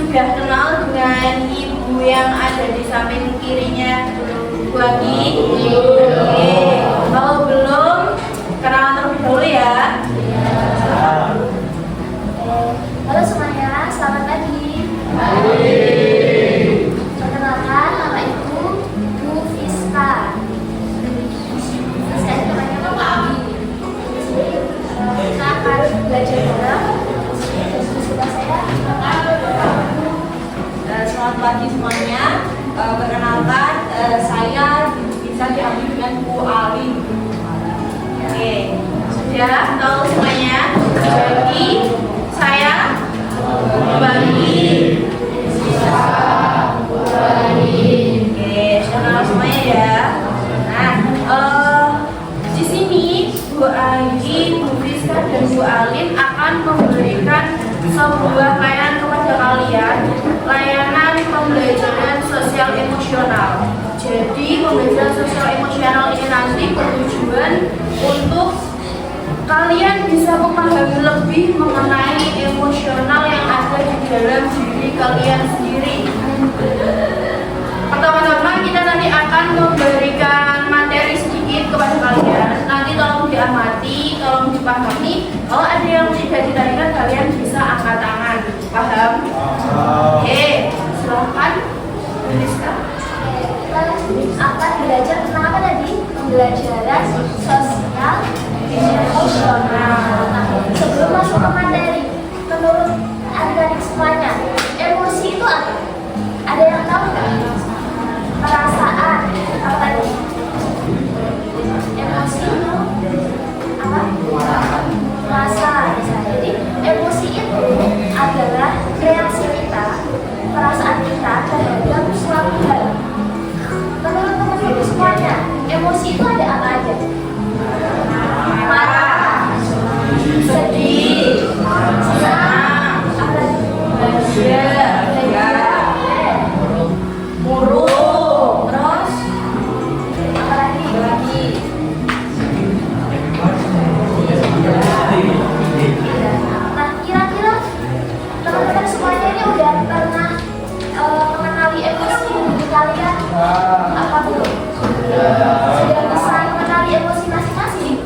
sudah kenal dengan ibu yang ada di samping kirinya Bu Agi? Oke. Kalau belum, kenalan terlebih dahulu ya. Halo semuanya, selamat pagi. Perkenalkan, nama ibu Bu Fiska. Fiska itu namanya Pak Agi. Kita akan belajar bareng. Sebelah saya. Selamat pagi semuanya. Perkenalkan, saya bisa diambil dengan Bu Ali. Oke, sudah tahu semuanya? Jadi saya bagi oke, sudah semuanya ya. Nah, di sini Bu Agi, Bu Fiska dan Bu Alin akan memberikan sebuah layanan kepada kalian, layanan pembelajaran sosial emosional. Jadi pembelajaran sosial emosional ini nanti bertujuan untuk kalian bisa memahami lebih mengenai emosional yang ada di dalam diri kalian sendiri. Pertama-tama kita nanti akan memberikan materi sedikit kepada kalian. Nanti tolong diamati, tolong dipahami. Kalau ada yang tidak ditanyakan, kalian bisa angkat tangan. Paham? Oke, silahkan. Rizka. Kita akan belajar tentang apa tadi? Pembelajaran sosial emosional. Nah, sebelum masuk ke materi, menurut adik-adik semuanya, emosi itu apa? Ada yang tahu nggak? Perasaan apa tadi? Emosi itu apa? Rasa. Jadi emosi itu adalah reaksi kita, perasaan kita terhadap suatu hal. Menurut teman-teman semuanya, emosi itu ada apa aja? Marah, sedih, senang, bahagia, murung, terus apa lagi? Nah, kira-kira teman-teman semuanya ini udah pernah mengenali emosi diri kalian? Apa belum? Sudah bisa mengenali emosi masing-masing?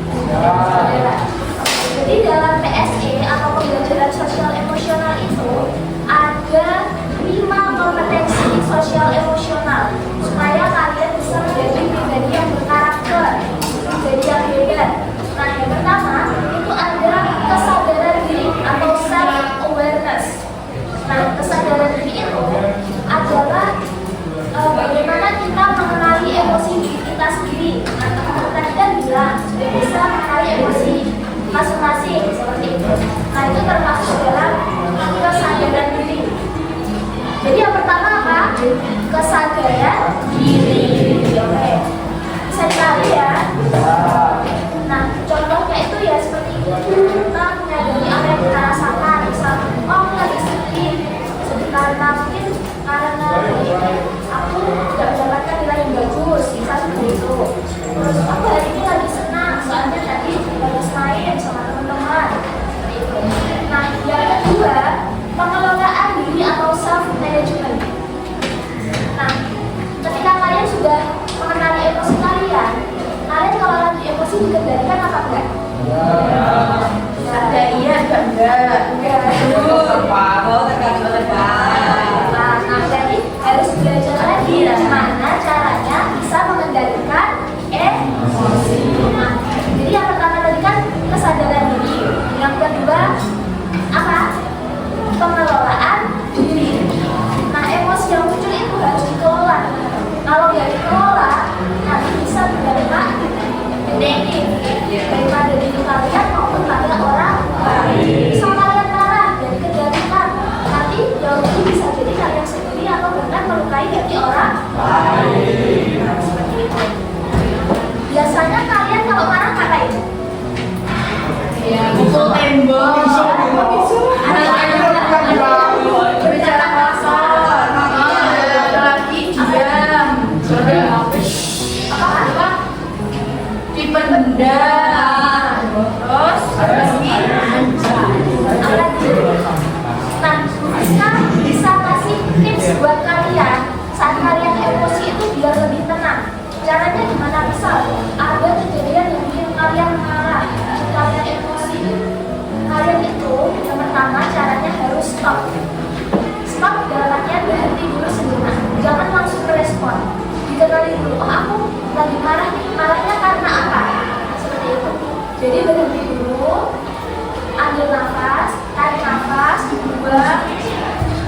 Jadi dalam PSE atau pembelajaran sosial emosional itu ada 5 kompetensi sosial emosional supaya kalian bisa menjadi pribadi yang berkarakter, pribadi yang hebat. Nah, yang pertama itu ada kesadaran diri atau self awareness. Nah, kesadaran diri itu adalah bagaimana kita mengenali emosi diri kita sendiri. Nah, teman-teman tadi kan bilang sudah bisa mengenali emosi masing-masing seperti itu. Nah, itu termasuk dalam kesadaran diri. Jadi yang pertama apa? Kesadaran diri. Oke, bisa dikali ya. Nah, contohnya itu ya seperti kita menyadari apa yang kita rasakan. Misal, oh lagi sedih karena mungkin karena aku tidak mendapatkan nilai yang bagus, misal seperti itu. Terus aku hari ini lagi senang, soalnya tadi bagus main sama teman-teman. Seperti itu. Nah, yang kedua, pengelolaan diri atau self management. Nah, ketika kalian sudah mengenali emosi kalian kalau lagi emosi dikendalikan apa enggak? Ada iya, ada enggak? Nah, jadi harus belajar lagi gimana caranya bisa mengendalikan emosi. harus stop. Stop dalam artian berhenti dulu sejenak. Jangan langsung merespon. Dikenali dulu, oh aku lagi marah nih, marahnya karena apa? Seperti itu. Jadi berhenti dulu, ambil nafas, tarik nafas, buang.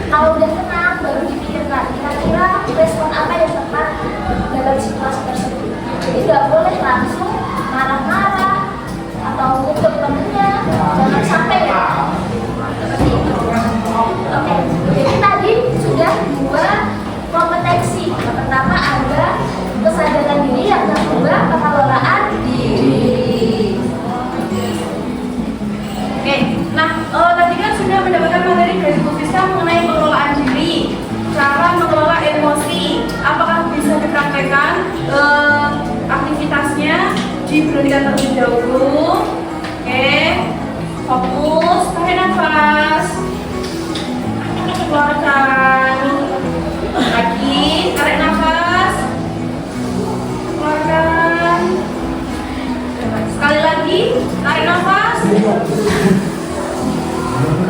Kalau udah tenang, baru dipikirkan kira-kira respon apa yang tepat dalam situasi tersebut. Jadi nggak boleh langsung marah-marah atau untuk temennya, jangan sampai ya. Seperti itu. Oke, jadi tadi sudah dua kompetensi. Yang pertama ada kesadaran diri, yang kedua pengelolaan diri. Oke, nah tadi kan sudah mendapatkan materi dari Bu Fiska mengenai pengelolaan diri, cara mengelola emosi. Apakah bisa dipraktekkan aktivitasnya? Diberhentikan terlebih dahulu. Oke, fokus, tarik nafas, keluarkan. Lagi, tarik nafas, keluarkan. Sekali lagi, tarik nafas,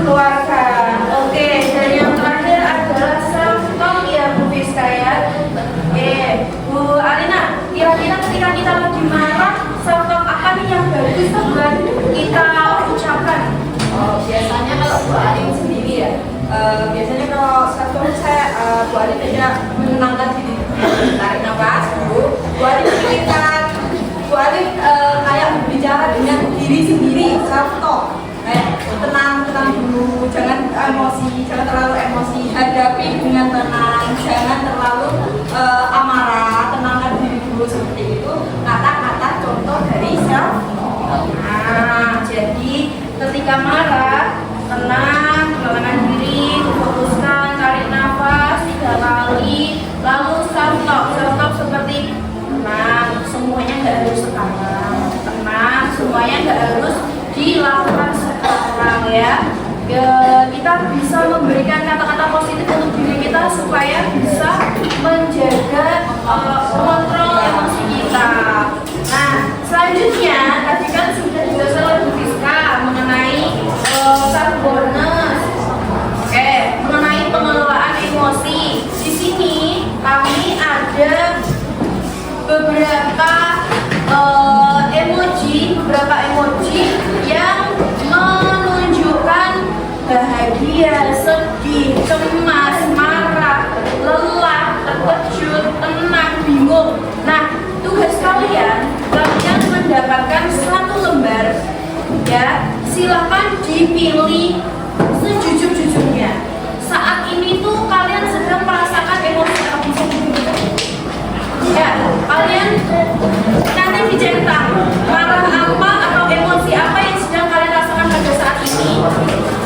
keluarkan. Oke, dan yang terakhir adalah self-talk ya Bu Fiska ya. Oke, Bu Alina, kira-kira ketika kita lagi marah, self-talk apa nih yang bagus buat kita ucapkan? Oh, biasanya kalau Bu Alin sendiri ya, biasanya kalau self-talk saya Bu Alin tidak menenangkan diri, tarik nafas dulu. Bu Alin pikirkan, Bu Alin kayak berbicara dengan diri sendiri, self-talk. Kayak tenang dulu, jangan emosi, jangan terlalu emosi, hadapi dengan tenang, jangan terlalu amarah, tenangkan diri dulu seperti itu. Kata-kata contoh dari self-talk. Nah, jadi ketika marah, tenang, menenangkan diri, fokuskan, tarik nafas 3 kali, lalu self-talk. Self-talk seperti tenang, semuanya nggak harus sekarang. Tenang, semuanya nggak harus dilakukan sekarang ya. Kita bisa memberikan kata-kata positif untuk diri kita supaya bisa menjaga kontrol emosi kita. Nah, selanjutnya tadi kan sudah dijelaskan oleh Bu Fiska mengenai self bonus. Oke, mengenai pengelolaan emosi. Di sini kami ada beberapa emoji yang menunjukkan bahagia, sedih, cemas, marah, lelah, terkejut, tenang, bingung. Nah, tugas kalian mendapatkan 1 lembar ya, silakan dipilih sejujur-jujurnya. Saat ini tuh kalian sedang merasakan emosi apa bisa dipilih? Ya, kalian nanti dicetak marah apa atau emosi apa yang sedang kalian rasakan pada saat ini.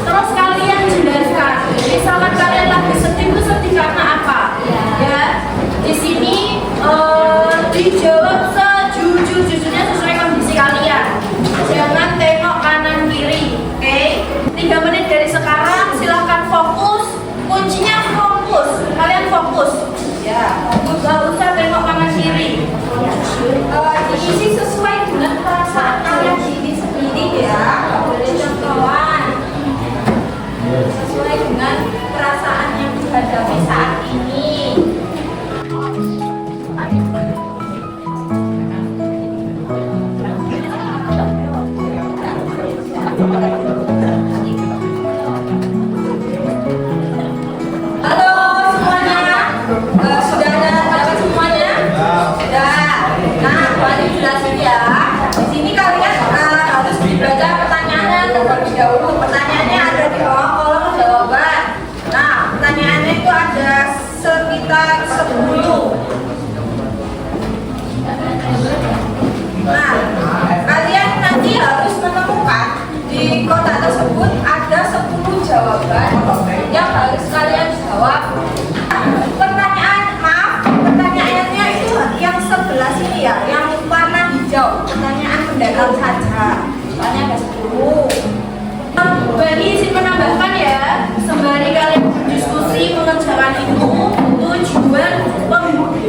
Terus kalian jelaskan. Misalkan kalian lagi sedih itu sedih karena apa? Ya, di sini dijawab sejujur-jujurnya sesuai kondisi kalian. Jangan tengok kanan kiri. Oke? 3 menit dari sekarang silahkan fokus. Kuncinya fokus. Kalian fokus. Ya, fokus. Gak usah tengok kanan kiri. Diisi sesuai dengan perasaan kalian diri sendiri ya, nggak boleh contohan. Sesuai dengan perasaan yang dihadapi saat ini. Halo semuanya, sudah ada dapat semuanya? Sudah. Nah, balik jelasin ya. Di sini kalian harus dibaca pertanyaannya terlebih dahulu. Pertanyaannya ada di bawah kolom jawaban. Nah, pertanyaannya itu ada sekitar 10. Nah, kalian nanti harus menemukan di kotak tersebut ada 10 jawaban yang harus kalian jawab. Pertanyaannya itu yang sebelah sini ya, yang warna hijau. Pertanyaan mendalam saja. Soalnya ada 10. Bagi izin menambahkan ya, sembari kalian berdiskusi mengerjakan itu,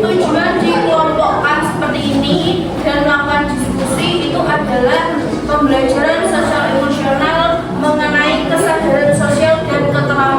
tujuan dikelompokkan seperti ini dan melakukan diskusi itu adalah pembelajaran sosial emosional mengenai kesadaran sosial dan keterampilan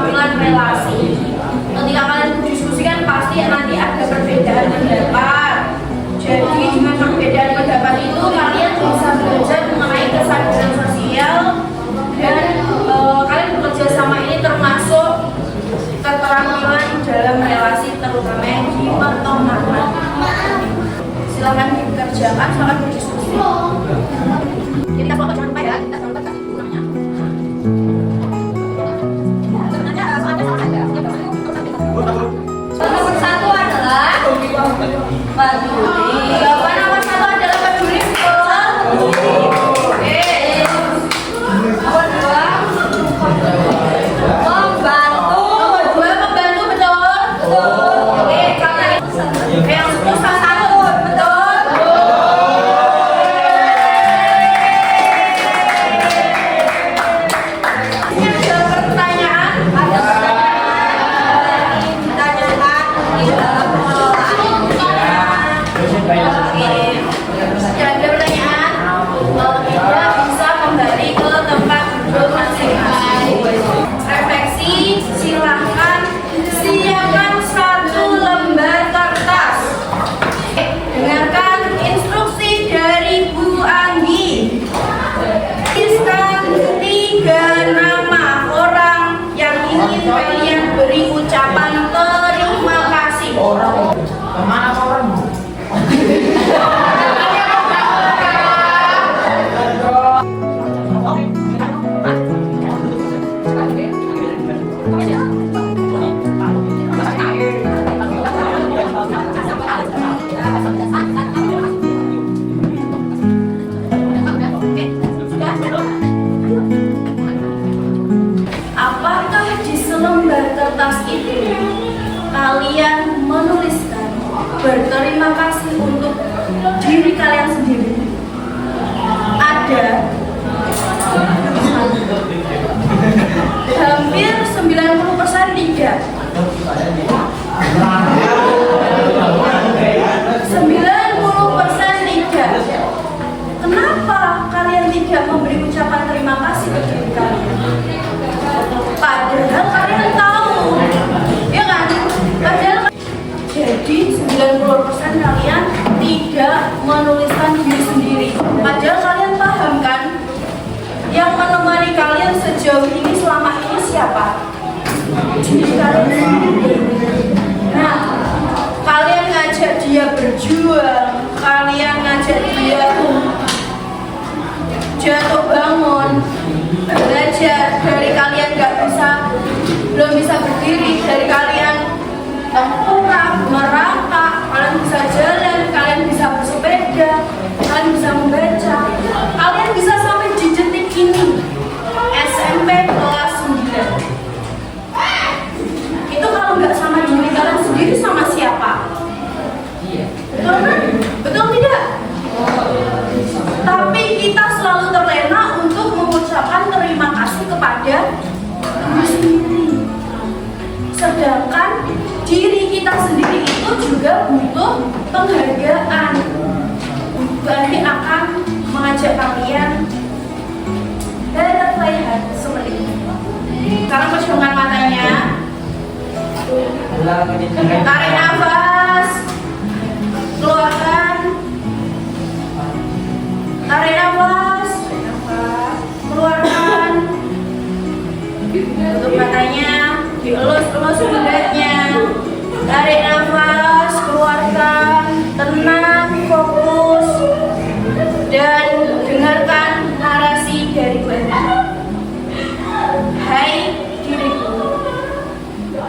silakan berdiskusi. Jadi kita jangan lupa ya, kita jangan lupa kasih dulu namanya. Sebenarnya soalnya sama aja. Nomor 1 adalah peduli. Jawaban nomor 1 adalah peduli, betul? Oke. Nomor 2 membantu. Nomor 2 membantu, betul? Oke, karena Yang 10 sambut, betul? Ini ada pertanyaan? ada pertanyaan ditanyakan di dalam pengelolaan. Oke. Ada pertanyaan? Tidak bisa kembali ke tempat duduk masing-masing. Refleksi, silahkan siapkan 1 lembar kertas. Dengarkan instruksi dari Bu Anggi. Tuliskan 3 nama orang yang ingin kalian beri ucapan terima kasih. Kemana orang? Apakah di selembar kertas itu kalian menuliskan berterima kasih untuk diri kalian sendiri? Ada hampir 90% tidak. 90% tidak. Kenapa kalian tidak memberi ucapan terima kasih ke diri kalian? Padahal kalian tahu, ya kan? Padahal jadi 90% kalian tidak menuliskan diri sendiri. Padahal kalian paham kan? Yang menemani kalian sejauh ini selama ini siapa? Diri kalian sendiri. Nah, kalian ngajak dia berjuang, kalian ngajak dia jatuh bangun, belajar dari kalian belum bisa berdiri, dari kalian tengkurap, merangkak, kalian bisa jalan, kalian bisa bersepeda, kalian bisa membaca, kalian bisa sampai di detik ini SMP kelas 9. Itu kalau nggak sama diri kalian sendiri sama siapa? Betul kan? Betul tidak? Tapi kita selalu terlena untuk mengucapkan terima kasih kepada diri sendiri. Sedangkan diri kita sendiri itu juga butuh penghargaan. Berarti akan mengajak kalian terlihat seperti ini. Sekarang pejamkan matanya. Tarik nafas. Keluarkan. Tarik nafas. Keluarkan. Tutup matanya. Dielus-elus pundatnya. Tarik nafas. Keluarkan. Tenang. Fokus. Dan dengarkan narasi dari Bu Andi. Hai diriku.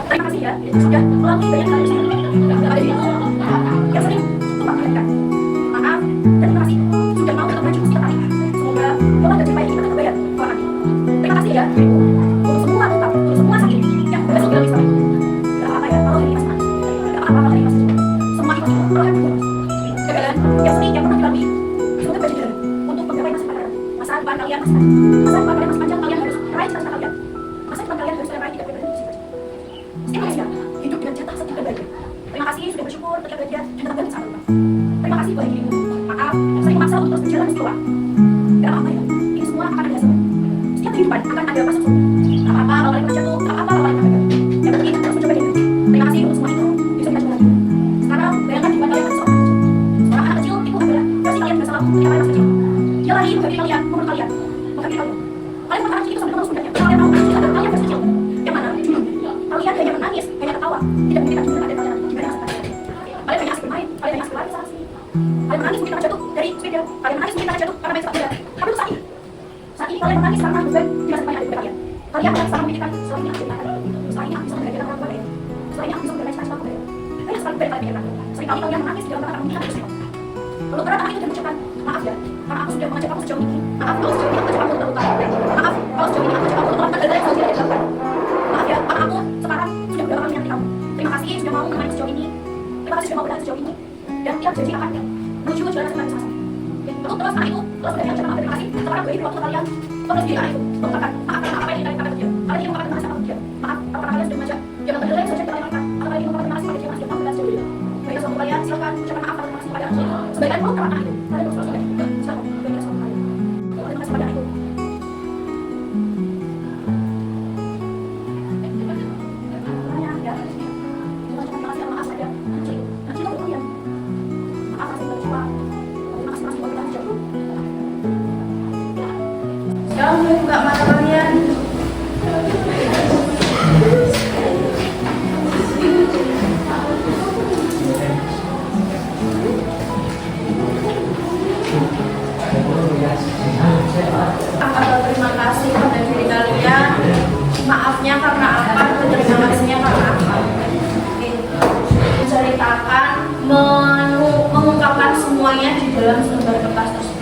Terima kasih ya, sudah melalui banyak hal yang ada di situ. Yang sering tumpah kalian. Maaf dan terima kasih sudah mau tetap maju setiap hari. Semoga lelah dan terbaik kita terbayar. Terima kasih ya diriku. Untuk semua luka, untuk semua sakit yang berhasil dilalui selama ini. Gak apa-apa ya kalau ini mas. Gak apa-apa kalau ini mas. Semua itu perlahan berubah. Kegagalan yang sering yang pernah dilalui. Semoga berjalan untuk menggapai masa depan kalian masih panjang. Masa depan kalian masih panjang, kalian harus meraih cita-cita kalian. Masa depan kalian harus meraih tidak berhenti. Indonesia hidup dengan jatah satu dan bahagia. Terima kasih sudah bersyukur, tetap bahagia, dan tetap bahagia saat lupa. Terima kasih buat dirimu. Maaf, sering memaksa untuk terus berjalan keluar. Gak apa-apa ya, ini semua akan ada sebab. Setiap kehidupan akan ada masa sulit. Gak apa-apa kalau kalian jatuh, gak apa-apa kalau kalian gagal. Yang penting terus mencoba diri. Terima kasih untuk semua itu, bisa kita coba lagi. Sekarang bayangkan di kalian ada seorang kecil. Seorang anak kecil itu adalah versi kalian yang selalu punya masa kecil. Dia lari menghampiri kalian, menurut kalian, menghampiri kalian. Kalian pernah kecil itu sampai terus pundaknya. Kalian tahu anak kecil adalah kalian versi kecil. Yang mana dulu kalian hanya menangis, hanya ketawa, tidak memberikan judul pada kalian gimana masa depan. Kalian hanya asik bermain, kalian hanya asik lari sana sini. Kalian menangis mungkin karena jatuh dari kalian menangis mungkin karena jatuh karena main sepak bola. Tapi untuk saat ini kalian menangis karena beban di masa depan adik kalian. Kalian harus selalu memikirkan setelah ini aku ceritakan. Setelah ini aku bisa menggantikan orang tua kalian. Setelah ini aku bisa menggantikan cita-cita kalian. Kalian selalu beri kalian pikirkan. Seringkali kalian menangis di dalam rangka memikirkan itu semua. Lalu karena tangan itu dan mengucapkan maaf ya, karena aku sudah mengajak kamu sejauh ini. Maaf kalau sejauh ini aku ajak kamu terluka. Maaf kalau sejauh ini aku ajak kamu terluka dan yang tidak dilakukan. Maaf ya, karena aku sekarang sudah beberapa kali menyakiti kamu. Terima kasih sudah mau menemani sejauh ini. Terima kasih sudah mau bertahan sejauh ini. Dan tiap janji akan menuju jalan yang sama. Terus anak itu terus dari ucapan maaf terima kasih. Sekarang beri waktu kalian terus diri anak itu mengungkapkan maaf karena apa yang dikatakan ke dia. Kalian ingin mengungkapkan terima kasih kepada dia. Maaf apakah kalian sudah mengajak dia mengambil lain saja kalian lakukan. Atau kalian ingin mengungkapkan terima kasih kepada dia yang sudah membelas jauh ini. Baiklah semua kalian silakan ucapkan maaf terima kasih kepada anak itu. Sebaiknya melupakan anak itu. Kalian harus selesai. Silakan baiklah semua kalian. Terima kasih kepada anak itu. Sekarang boleh buka mata kalian. Atau terima kasih pada diri kalian. Maafnya karena apa? Terima kasihnya karena apa? Menceritakan, mengungkapkan semuanya di dalam selembar kertas tersebut.